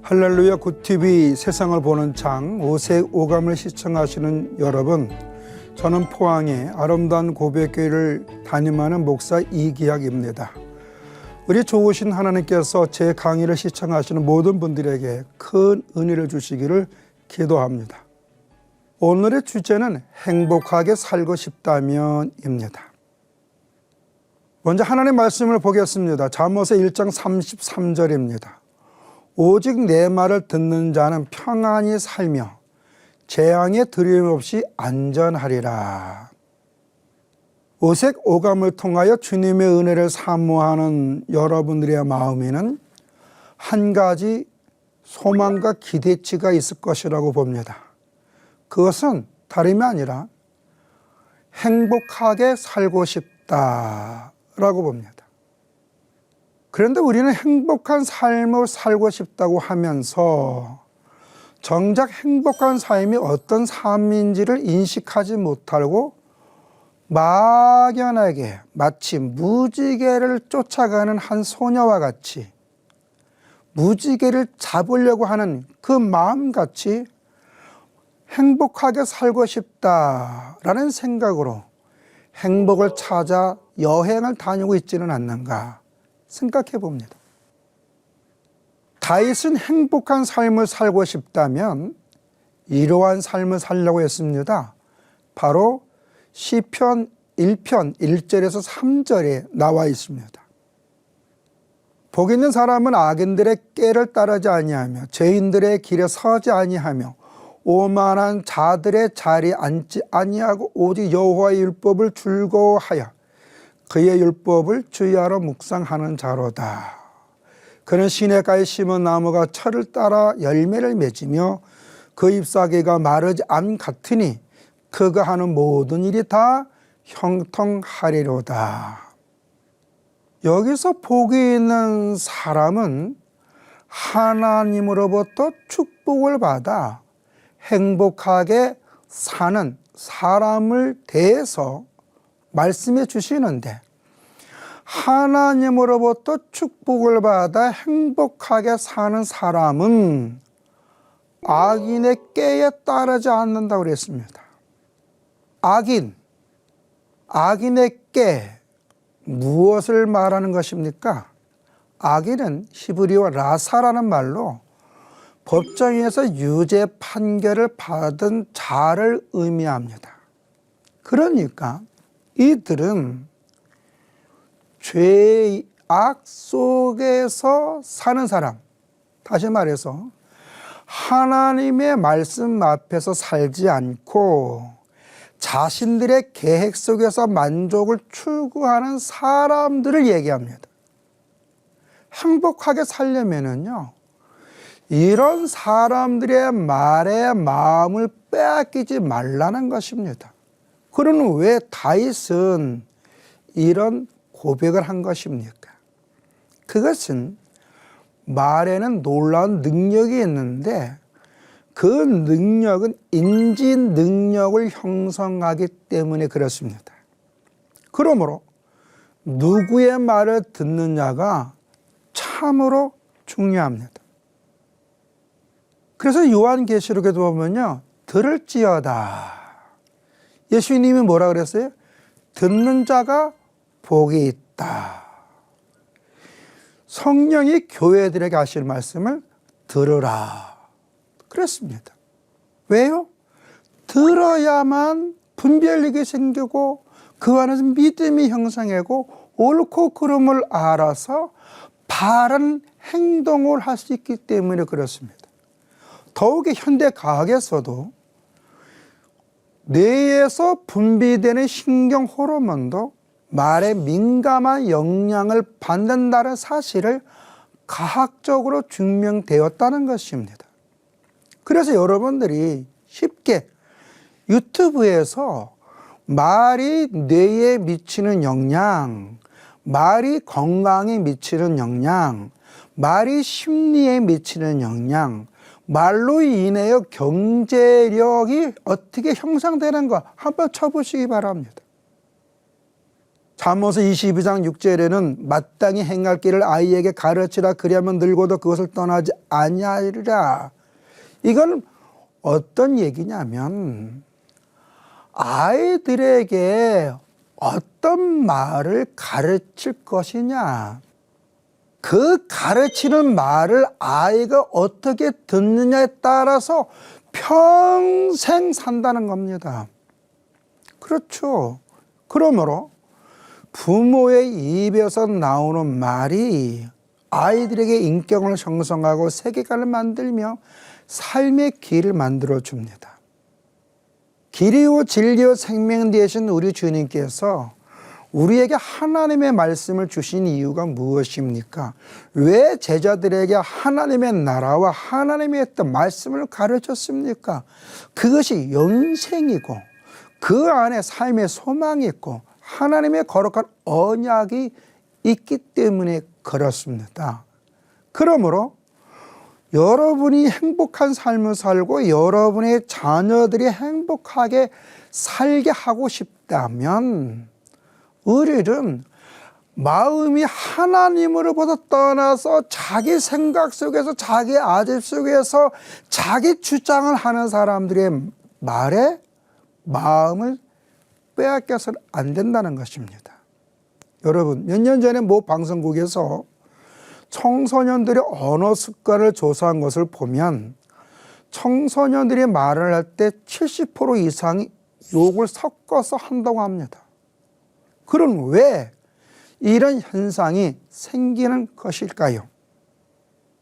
할렐루야 굿TV 세상을 보는 창 오색 오감을 시청하시는 여러분, 저는 포항의 아름다운 고백교회를 담임하는 목사 이기학입니다. 우리 좋으신 하나님께서 제 강의를 시청하시는 모든 분들에게 큰 은혜를 주시기를 기도합니다. 오늘의 주제는 행복하게 살고 싶다면입니다. 먼저 하나님의 말씀을 보겠습니다. 잠언서 1장 33절입니다. 오직 내 말을 듣는 자는 평안히 살며 재앙에 두려움 없이 안전하리라. 오색 오감을 통하여 주님의 은혜를 사모하는 여러분들의 마음에는 한 가지 소망과 기대치가 있을 것이라고 봅니다. 그것은 다름이 아니라 행복하게 살고 싶다라고 봅니다. 그런데 우리는 행복한 삶을 살고 싶다고 하면서 정작 행복한 삶이 어떤 삶인지를 인식하지 못하고 막연하게 마치 무지개를 쫓아가는 한 소녀와 같이 무지개를 잡으려고 하는 그 마음같이 행복하게 살고 싶다라는 생각으로 행복을 찾아 여행을 다니고 있지는 않는가 생각해 봅니다. 다윗은 행복한 삶을 살고 싶다면 이러한 삶을 살려고 했습니다. 바로 시편 1편 1절에서 3절에 나와 있습니다. 복 있는 사람은 악인들의 꾀를 따르지 아니하며 죄인들의 길에 서지 아니하며 오만한 자들의 자리에 앉지 아니하고 오직 여호와의 율법을 즐거워하여 그의 율법을 주야로 묵상하는 자로다. 그는 시냇가에 심은 나무가 철을 따라 열매를 맺으며 그 잎사귀가 마르지 않 같으니 그가 하는 모든 일이 다 형통하리로다. 여기서 복이 있는 사람은 하나님으로부터 축복을 받아 행복하게 사는 사람을 대해서 말씀해 주시는데, 하나님으로부터 축복을 받아 행복하게 사는 사람은 악인의 꾀에 따르지 않는다고 그랬습니다. 악인의 꾀, 무엇을 말하는 것입니까? 악인은 히브리어 라사라는 말로 법정에서 유죄 판결을 받은 자를 의미합니다. 그러니까 이들은 죄악 속에서 사는 사람, 다시 말해서 하나님의 말씀 앞에서 살지 않고 자신들의 계획 속에서 만족을 추구하는 사람들을 얘기합니다. 행복하게 살려면은요, 이런 사람들의 말에 마음을 빼앗기지 말라는 것입니다. 그러면 왜 다윗은 이런 고백을 한 것입니까? 그것은 말에는 놀라운 능력이 있는데 그 능력은 인지 능력을 형성하기 때문에 그렇습니다. 그러므로 누구의 말을 듣느냐가 참으로 중요합니다. 그래서 요한계시록에도 보면요, 들을지어다. 예수님이 뭐라 그랬어요? 듣는 자가 복이 있다. 성령이 교회들에게 하실 말씀을 들으라 그랬습니다. 왜요? 들어야만 분별력이 생기고 그 안에서 믿음이 형성되고 옳고 그름을 알아서 바른 행동을 할 수 있기 때문에 그렇습니다. 더욱이 현대 과학에서도 뇌에서 분비되는 신경 호르몬도 말에 민감한 영향을 받는다는 사실을 과학적으로 증명되었다는 것입니다. 그래서 여러분들이 쉽게 유튜브에서 말이 뇌에 미치는 영향, 말이 건강에 미치는 영향, 말이 심리에 미치는 영향, 말로 인하여 경제력이 어떻게 형성되는 거 한번 쳐보시기 바랍니다. 잠언서 22장 6절에는 마땅히 행할 길을 아이에게 가르치라 그리하면 늙어도 그것을 떠나지 아니하리라. 이건 어떤 얘기냐면 아이들에게 어떤 말을 가르칠 것이냐, 그 가르치는 말을 아이가 어떻게 듣느냐에 따라서 평생 산다는 겁니다. 그렇죠. 그러므로 부모의 입에서 나오는 말이 아이들에게 인격을 형성하고 세계관을 만들며 삶의 길을 만들어 줍니다. 길이요 진리요 생명 되신 우리 주님께서 우리에게 하나님의 말씀을 주신 이유가 무엇입니까? 왜 제자들에게 하나님의 나라와 하나님의 어떤 말씀을 가르쳤습니까? 그것이 영생이고 그 안에 삶의 소망이 있고 하나님의 거룩한 언약이 있기 때문에 그렇습니다. 그러므로 여러분이 행복한 삶을 살고 여러분의 자녀들이 행복하게 살게 하고 싶다면 우리는 마음이 하나님으로부터 떠나서 자기 생각 속에서 자기 아집 속에서 자기 주장을 하는 사람들의 말에 마음을 빼앗겨서는 안 된다는 것입니다. 여러분, 몇 년 전에 모 방송국에서 청소년들의 언어 습관을 조사한 것을 보면 청소년들이 말을 할 때 70% 이상이 욕을 섞어서 한다고 합니다. 그럼 왜 이런 현상이 생기는 것일까요?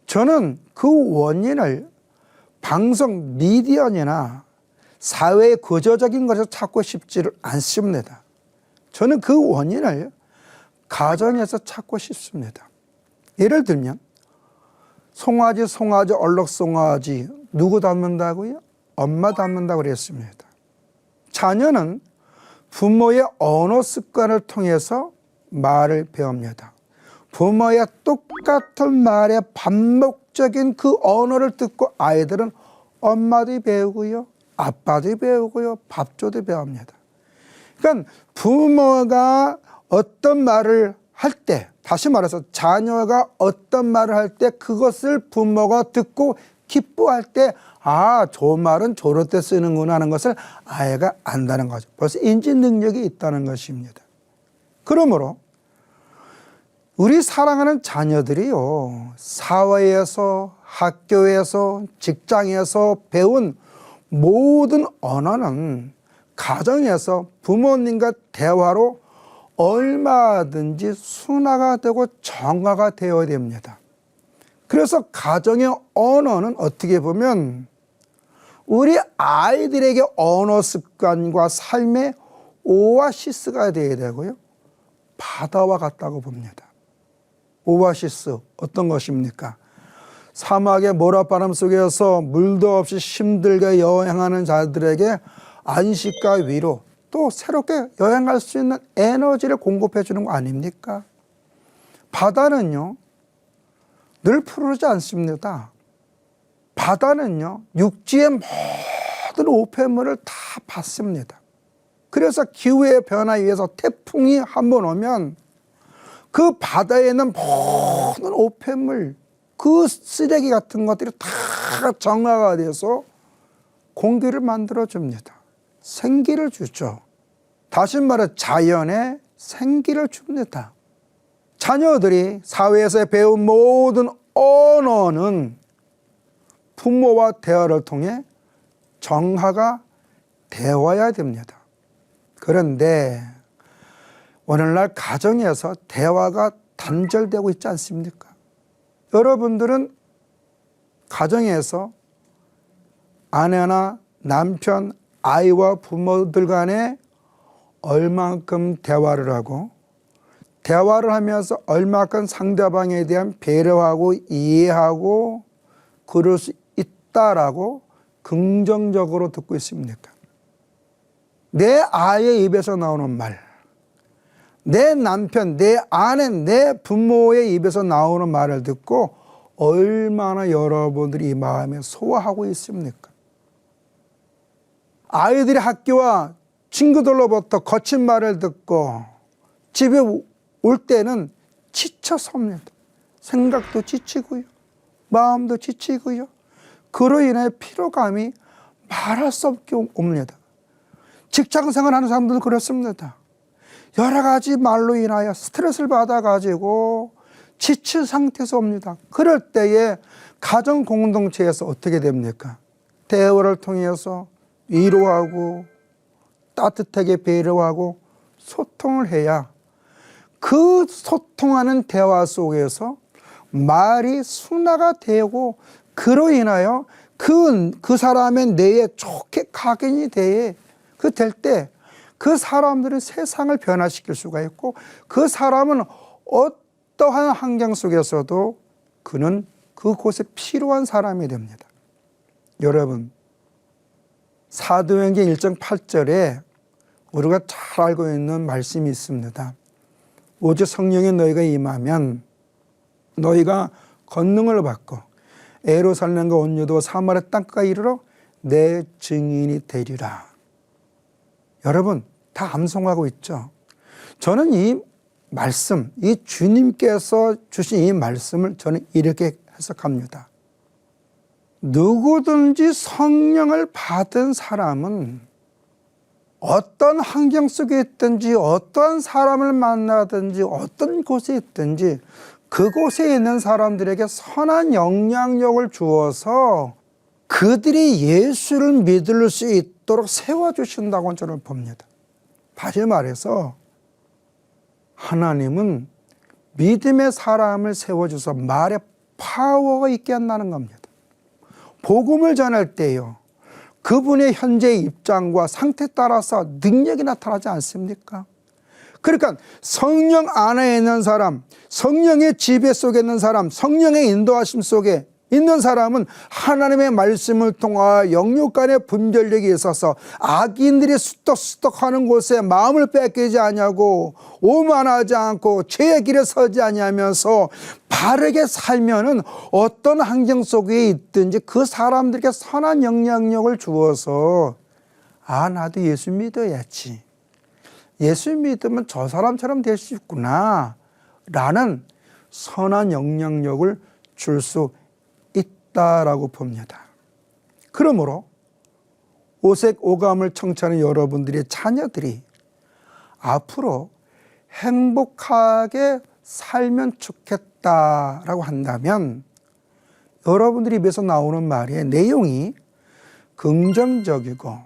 저는 그 원인을 방송 미디어나 사회의 구조적인 것에서 찾고 싶지를 않습니다. 저는 그 원인을 가정에서 찾고 싶습니다. 예를 들면 송아지 얼룩송아지 누구 닮는다고요? 엄마 닮는다고 그랬습니다. 자녀는 부모의 언어 습관을 통해서 말을 배웁니다. 부모의 똑같은 말의 반복적인 그 언어를 듣고 아이들은 엄마도 배우고요, 아빠도 배우고요, 밥조도 배웁니다. 그러니까 부모가 어떤 말을 할 때, 다시 말해서 자녀가 어떤 말을 할 때 그것을 부모가 듣고 기뻐할 때 아, 저 말은 저럴 때 쓰는구나 하는 것을 아이가 안다는 거죠. 벌써 인지 능력이 있다는 것입니다. 그러므로 우리 사랑하는 자녀들이요, 사회에서, 학교에서, 직장에서 배운 모든 언어는 가정에서 부모님과 대화로 얼마든지 순화가 되고 정화가 되어야 됩니다. 그래서 가정의 언어는 어떻게 보면 우리 아이들에게 언어 습관과 삶의 오아시스가 되어야 되고요, 바다와 같다고 봅니다. 오아시스 어떤 것입니까? 사막의 모락바람 속에서 물도 없이 힘들게 여행하는 자들에게 안식과 위로, 또 새롭게 여행할 수 있는 에너지를 공급해 주는 거 아닙니까? 바다는요 늘 푸르지 않습니다. 바다는요 육지의 모든 우편물을 다 받습니다. 그래서 기후의 변화에 의해서 태풍이 한번 오면 그 바다에 있는 모든 우편물, 그 쓰레기 같은 것들이 다 정화가 돼서 공기를 만들어줍니다. 생기를 주죠. 다시 말해 자연에 생기를 줍니다. 자녀들이 사회에서 배운 모든 언어는 부모와 대화를 통해 정화가 되어야 됩니다. 그런데 오늘날 가정에서 대화가 단절되고 있지 않습니까? 여러분들은 가정에서 아내나 남편, 아이와 부모들 간에 얼만큼 대화를 하고 대화를 하면서 얼마큼 상대방에 대한 배려하고 이해하고 그럴 수 있다라고 긍정적으로 듣고 있습니까? 내 아이의 입에서 나오는 말, 내 남편, 내 아내, 내 부모의 입에서 나오는 말을 듣고 얼마나 여러분들이 이 마음에 소화하고 있습니까? 아이들이 학교와 친구들로부터 거친 말을 듣고 집에 올 때는 지쳐서 옵니다. 생각도 지치고요. 마음도 지치고요. 그로 인해 피로감이 말할 수 없게 옵니다. 직장생활 하는 사람들은 그렇습니다. 여러 가지 말로 인하여 스트레스를 받아가지고 지친 상태에서 옵니다. 그럴 때에 가정 공동체에서 어떻게 됩니까? 대화를 통해서 위로하고 따뜻하게 배려하고 소통을 해야 그 소통하는 대화 속에서 말이 순화가 되고 그로 인하여 그 사람의 뇌에 좋게 각인이 될 때 그 사람들은 세상을 변화시킬 수가 있고 그 사람은 어떠한 환경 속에서도 그는 그곳에 필요한 사람이 됩니다. 여러분, 사도행전 1장 8절에 우리가 잘 알고 있는 말씀이 있습니다. 오직 성령이 너희가 임하면 너희가 권능을 받고 예루살렘과 온 유다와 사마리아 땅까지 이르러 내 증인이 되리라. 여러분 다 암송하고 있죠. 저는 이 말씀, 이 주님께서 주신 이 말씀을 저는 이렇게 해석합니다. 누구든지 성령을 받은 사람은 어떤 환경 속에 있든지 어떠한 사람을 만나든지 어떤 곳에 있든지 그곳에 있는 사람들에게 선한 영향력을 주어서 그들이 예수를 믿을 수 있도록 세워주신다고 저는 봅니다. 다시 말해서 하나님은 믿음의 사람을 세워줘서 말에 파워가 있게 한다는 겁니다. 복음을 전할 때요, 그분의 현재 입장과 상태에 따라서 능력이 나타나지 않습니까? 그러니까 성령 안에 있는 사람, 성령의 지배 속에 있는 사람, 성령의 인도하심 속에 있는 사람은 하나님의 말씀을 통하여 영육 간의 분별력이 있어서 악인들이 수덕수덕하는 곳에 마음을 뺏기지 아니하고 오만하지 않고 죄의 길에 서지 아니하면서 바르게 살면은 어떤 환경 속에 있든지 그 사람들에게 선한 영향력을 주어서 나도 예수 믿어야지, 예수 믿으면 저 사람처럼 될 수 있구나 라는 선한 영향력을 줄 수 있다라고 봅니다. 그러므로 오색 오감을 청취하는 여러분들의 자녀들이 앞으로 행복하게 살면 좋겠다라고 한다면 여러분들이 입에서 나오는 말의 내용이 긍정적이고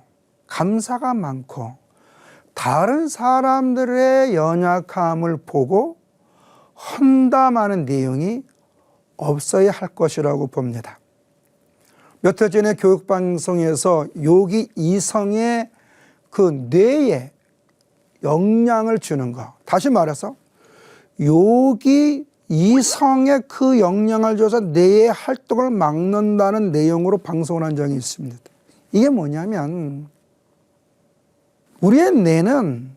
감사가 많고 다른 사람들의 연약함을 보고 헌담하는 내용이 없어야 할 것이라고 봅니다. 몇 해 전에 교육방송에서 요기 이성의 그 뇌에 영향을 주는 것, 다시 말해서 요기 이성의 그 영향을 줘서 뇌의 활동을 막는다는 내용으로 방송을 한 적이 있습니다. 이게 뭐냐면 우리의 뇌는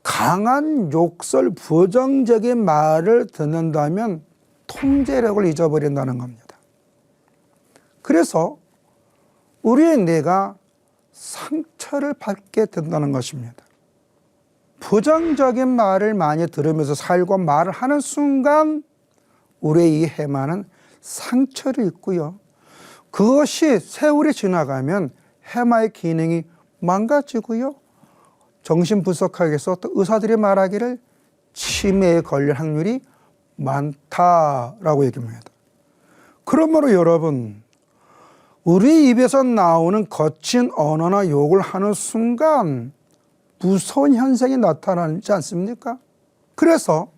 강한 욕설, 부정적인 말을 듣는다면 통제력을 잊어버린다는 겁니다. 그래서 우리의 뇌가 상처를 받게 된다는 것입니다. 부정적인 말을 많이 들으면서 살고 말을 하는 순간 우리의 이 해마는 상처를 입고요, 그것이 세월이 지나가면 해마의 기능이 망가지고요, 정신분석학에서 해서 또 의사들이 말하기를 치매에 걸릴 확률이 많다라고 얘기합니다. 그러므로 여러분, 우리 입에서 나오는 거친 언어나 욕을 하는 순간 무서운 현상이 나타나지 않습니까? 그래서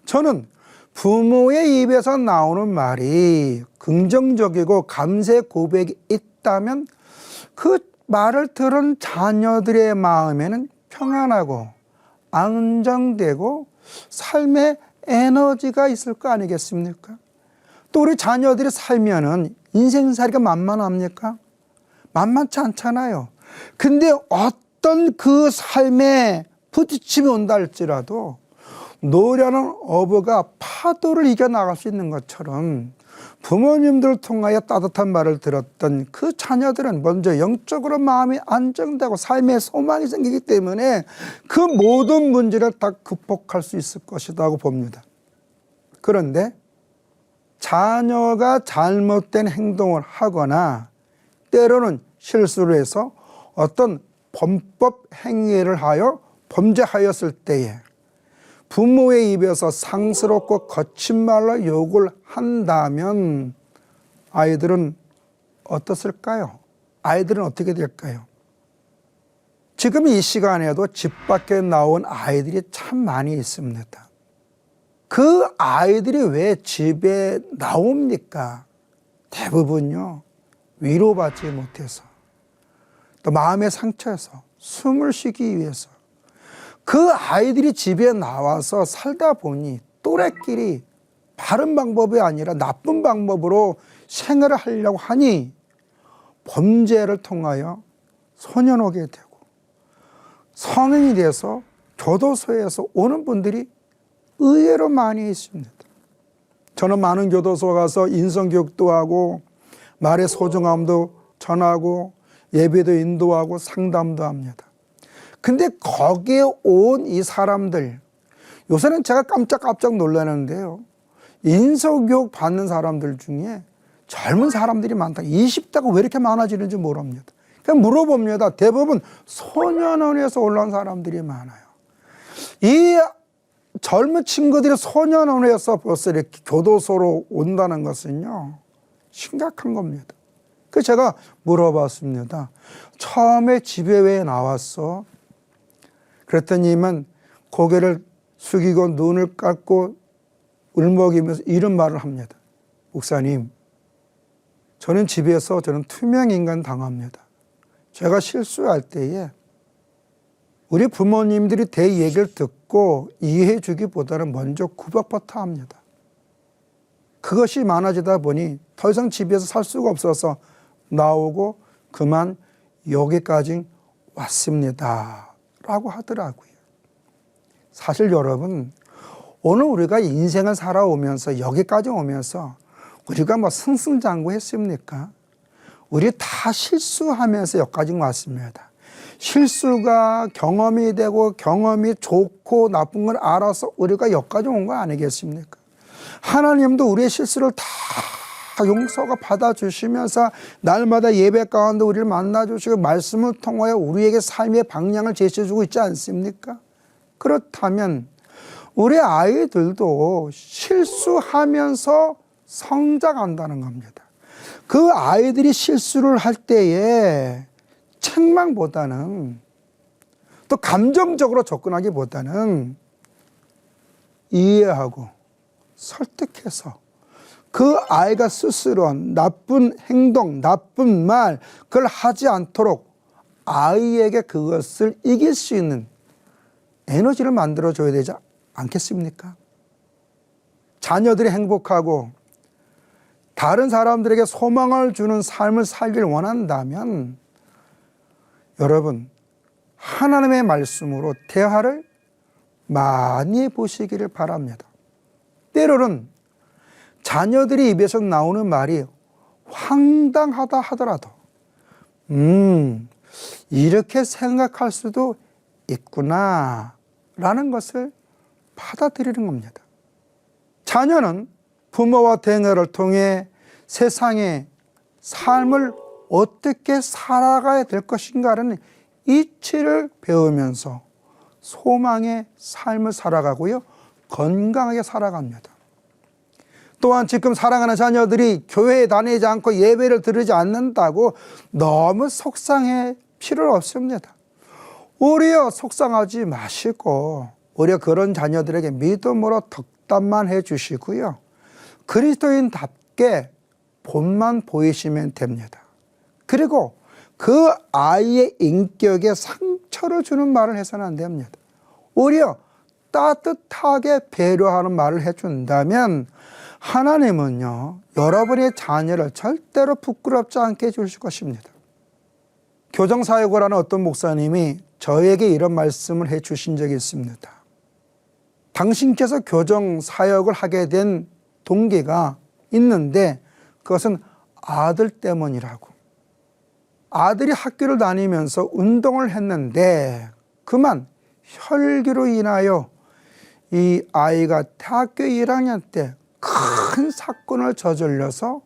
저는 부모의 입에서 나오는 말이 긍정적이고 감사의 고백이 있다면 그 말을 들은 자녀들의 마음에는 평안하고 안정되고 삶의 에너지가 있을 거 아니겠습니까? 또 우리 자녀들이 살면은 인생살이가 만만합니까? 만만치 않잖아요. 근데 어떤 그 삶에 부딪힘이 온다 할지라도 노련한 어부가 파도를 이겨나갈 수 있는 것처럼 부모님들을 통하여 따뜻한 말을 들었던 그 자녀들은 먼저 영적으로 마음이 안정되고 삶의 소망이 생기기 때문에 그 모든 문제를 다 극복할 수 있을 것이라고 봅니다. 그런데 자녀가 잘못된 행동을 하거나 때로는 실수를 해서 어떤 범법 행위를 하여 범죄하였을 때에 부모의 입에서 상스럽고 거친 말로 욕을 한다면 아이들은 어떻을까요? 아이들은 어떻게 될까요? 지금 이 시간에도 집 밖에 나온 아이들이 참 많이 있습니다. 그 아이들이 왜 집에 나옵니까? 대부분요, 위로받지 못해서, 또 마음의 상처에서 숨을 쉬기 위해서. 그 아이들이 집에 나와서 살다 보니 또래끼리 바른 방법이 아니라 나쁜 방법으로 생활을 하려고 하니 범죄를 통하여 소년하게 되고 성인이 돼서 교도소에서 오는 분들이 의외로 많이 있습니다. 저는 많은 교도소 가서 인성교육도 하고 말의 소중함도 전하고 예배도 인도하고 상담도 합니다. 근데 거기에 온 이 사람들, 요새는 제가 깜짝 놀라는데요, 인성교육 받는 사람들 중에 젊은 사람들이 많다. 20대가 왜 이렇게 많아지는지 모릅니다. 그냥 물어봅니다. 대부분 소년원에서 올라온 사람들이 많아요. 이 젊은 친구들이 소년원에서 벌써 이렇게 교도소로 온다는 것은요, 심각한 겁니다. 그래서 제가 물어봤습니다. 처음에 집에 왜 나왔어? 그랬더니만 고개를 숙이고 눈을 감고 울먹이면서 이런 말을 합니다. 목사님, 저는 집에서 투명인간 당합니다. 제가 실수할 때에 우리 부모님들이 대 얘기를 듣고 이해해 주기보다는 먼저 구박부터 합니다. 그것이 많아지다 보니 더 이상 집에서 살 수가 없어서 나오고 그만 여기까지 왔습니다 라고 하더라고요. 사실 여러분, 오늘 우리가 인생을 살아오면서 여기까지 오면서 우리가 뭐 승승장구했습니까? 우리 다 실수하면서 여기까지 왔습니다. 실수가 경험이 되고 경험이 좋고 나쁜 걸 알아서 우리가 여기까지 온 거 아니겠습니까? 하나님도 우리의 실수를 다 용서가 받아주시면서 날마다 예배 가운데 우리를 만나주시고 말씀을 통하여 우리에게 삶의 방향을 제시해주고 있지 않습니까? 그렇다면 우리 아이들도 실수하면서 성장한다는 겁니다. 그 아이들이 실수를 할 때에 책망보다는 또 감정적으로 접근하기보다는 이해하고 설득해서 그 아이가 스스로 나쁜 행동, 나쁜 말, 그걸 하지 않도록 아이에게 그것을 이길 수 있는 에너지를 만들어줘야 되지 않겠습니까? 자녀들이 행복하고 다른 사람들에게 소망을 주는 삶을 살길 원한다면 여러분, 하나님의 말씀으로 대화를 많이 보시기를 바랍니다. 때로는 자녀들이 입에서 나오는 말이 황당하다 하더라도 이렇게 생각할 수도 있구나 라는 것을 받아들이는 겁니다. 자녀는 부모와 대화를 통해 세상의 삶을 어떻게 살아가야 될 것인가라는 이치를 배우면서 소망의 삶을 살아가고요, 건강하게 살아갑니다. 또한 지금 사랑하는 자녀들이 교회에 다니지 않고 예배를 드리지 않는다고 너무 속상해 필요 없습니다. 오히려 속상하지 마시고 오히려 그런 자녀들에게 믿음으로 덕담만 해주시고요, 그리스도인답게 본만 보이시면 됩니다. 그리고 그 아이의 인격에 상처를 주는 말을 해서는 안 됩니다. 오히려 따뜻하게 배려하는 말을 해준다면 하나님은요, 여러분의 자녀를 절대로 부끄럽지 않게 해주실 것입니다. 교정사역을 하는 어떤 목사님이 저에게 이런 말씀을 해주신 적이 있습니다. 당신께서 교정사역을 하게 된 동기가 있는데 그것은 아들 때문이라고. 아들이 학교를 다니면서 운동을 했는데 그만 혈기로 인하여 이 아이가 대학교 1학년 때 큰 사건을 저질러서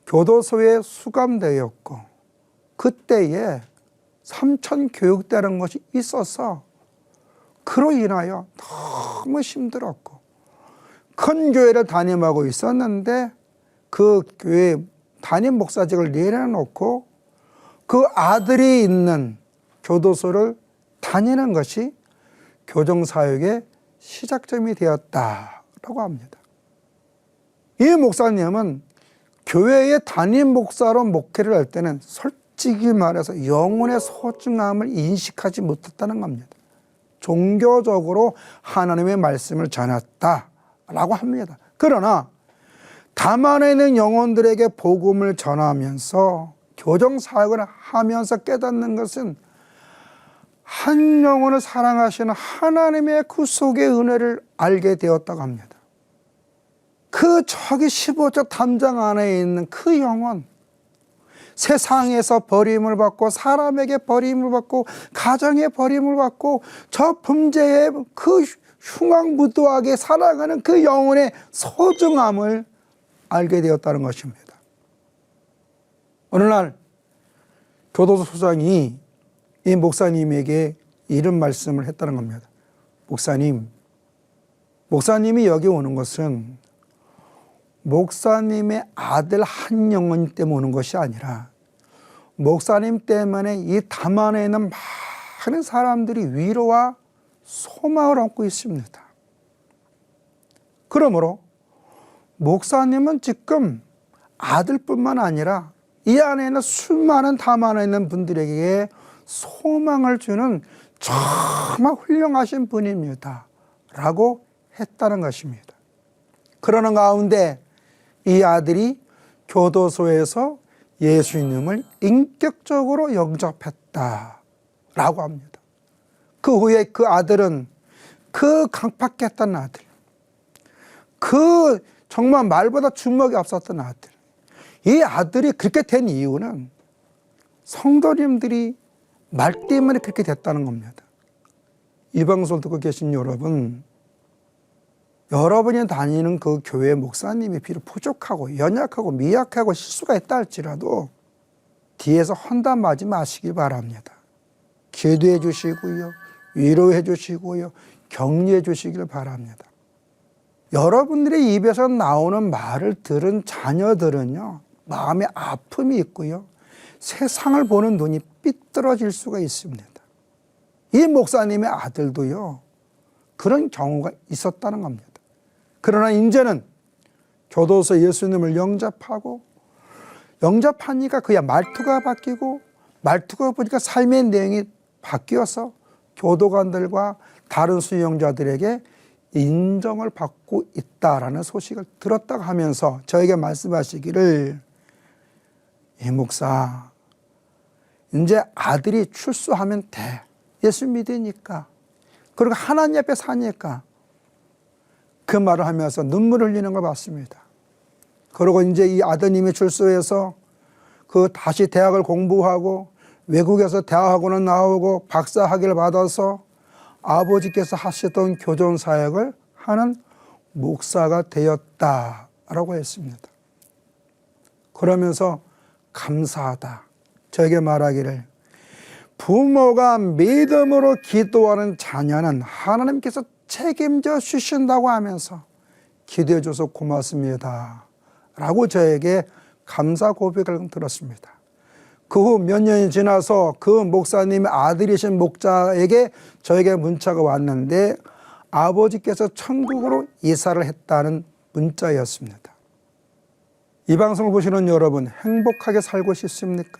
교도소에 수감되었고, 그때에 삼천 교육대라는 것이 있어서 그로 인하여 너무 힘들었고, 큰 교회를 담임하고 있었는데 그 교회 담임 목사직을 내려놓고 그 아들이 있는 교도소를 다니는 것이 교정사역의 시작점이 되었다라고 합니다. 이 목사님은 교회의 담임 목사로 목회를 할 때는 솔직히 말해서 영혼의 소중함을 인식하지 못했다는 겁니다. 종교적으로 하나님의 말씀을 전했다라고 합니다. 그러나 담안에 있는 영혼들에게 복음을 전하면서 교정사역을 하면서 깨닫는 것은 한 영혼을 사랑하시는 하나님의 구속의 은혜를 알게 되었다고 합니다. 그 저기 15조 담장 안에 있는 그 영혼, 세상에서 버림을 받고 사람에게 버림을 받고 가정에 버림을 받고 저 범죄에 그 흉악무도하게 살아가는 그 영혼의 소중함을 알게 되었다는 것입니다. 어느 날 교도소 소장이 이 목사님에게 이런 말씀을 했다는 겁니다. 목사님이 여기 오는 것은 목사님의 아들 한 영혼 때문에 오는 것이 아니라 목사님 때문에 이 담안에 있는 많은 사람들이 위로와 소망을 얻고 있습니다. 그러므로 목사님은 지금 아들뿐만 아니라 이 안에 있는 수많은 담안에 있는 분들에게 소망을 주는 정말 훌륭하신 분입니다 라고 했다는 것입니다. 그러는 가운데 이 아들이 교도소에서 예수님을 인격적으로 영접했다라고 합니다. 그 후에 그 아들은 그 강팍했던 아들, 그 정말 말보다 주먹이 없었던 아들, 이 아들이 그렇게 된 이유는 성도님들이 말 때문에 그렇게 됐다는 겁니다. 이 방송을 듣고 계신 여러분, 여러분이 다니는 그 교회 목사님이 비록 부족하고 연약하고 미약하고 실수가 있다 할지라도 뒤에서 헌담 맞지 마시기 바랍니다. 기도해 주시고요, 위로해 주시고요, 격려해 주시길 바랍니다. 여러분들의 입에서 나오는 말을 들은 자녀들은요, 마음에 아픔이 있고요, 세상을 보는 눈이 삐뚤어질 수가 있습니다. 이 목사님의 아들도요, 그런 경우가 있었다는 겁니다. 그러나 이제는 교도소 예수님을 영접하니까 그야 말투가 바뀌고, 말투가 보니까 삶의 내용이 바뀌어서 교도관들과 다른 수용자들에게 인정을 받고 있다라는 소식을 들었다고 하면서 저에게 말씀하시기를, 이 목사, 이제 아들이 출소하면 돼. 예수 믿으니까. 그리고 하나님 앞에 사니까. 그 말을 하면서 눈물을 흘리는 걸 봤습니다. 그리고 이제 이 아드님이 출소해서 그 다시 대학을 공부하고 외국에서 대학학원을 나오고 박사 학위를 받아서 아버지께서 하시던 교정 사역을 하는 목사가 되었다라고 했습니다. 그러면서 감사하다. 저에게 말하기를, 부모가 믿음으로 기도하는 자녀는 하나님께서 책임져 주신다고 하면서 기도해 줘서 고맙습니다 라고 저에게 감사 고백을 들었습니다. 그 후 몇 년이 지나서 그 목사님의 아들이신 목자에게 저에게 문자가 왔는데 아버지께서 천국으로 이사를 했다는 문자였습니다. 이 방송을 보시는 여러분, 행복하게 살고 싶습니까?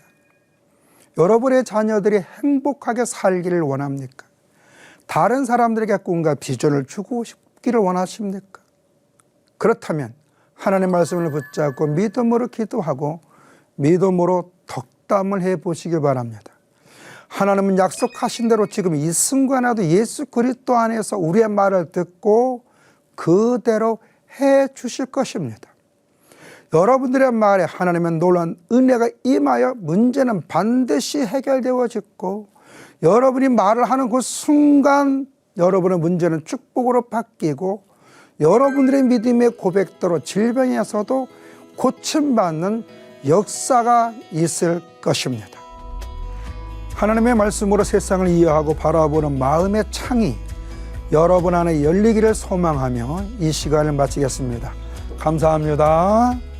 여러분의 자녀들이 행복하게 살기를 원합니까? 다른 사람들에게 꿈과 비전을 주고 싶기를 원하십니까? 그렇다면 하나님의 말씀을 붙잡고 믿음으로 기도하고 믿음으로 덕담을 해보시길 바랍니다. 하나님은 약속하신 대로 지금 이 순간에도 예수 그리스도 안에서 우리의 말을 듣고 그대로 해 주실 것입니다. 여러분들의 말에 하나님의 놀라운 은혜가 임하여 문제는 반드시 해결되어지고 여러분이 말을 하는 그 순간 여러분의 문제는 축복으로 바뀌고 여러분들의 믿음의 고백대로 질병에서도 고침받는 역사가 있을 것입니다. 하나님의 말씀으로 세상을 이해하고 바라보는 마음의 창이 여러분 안에 열리기를 소망하며 이 시간을 마치겠습니다. 감사합니다.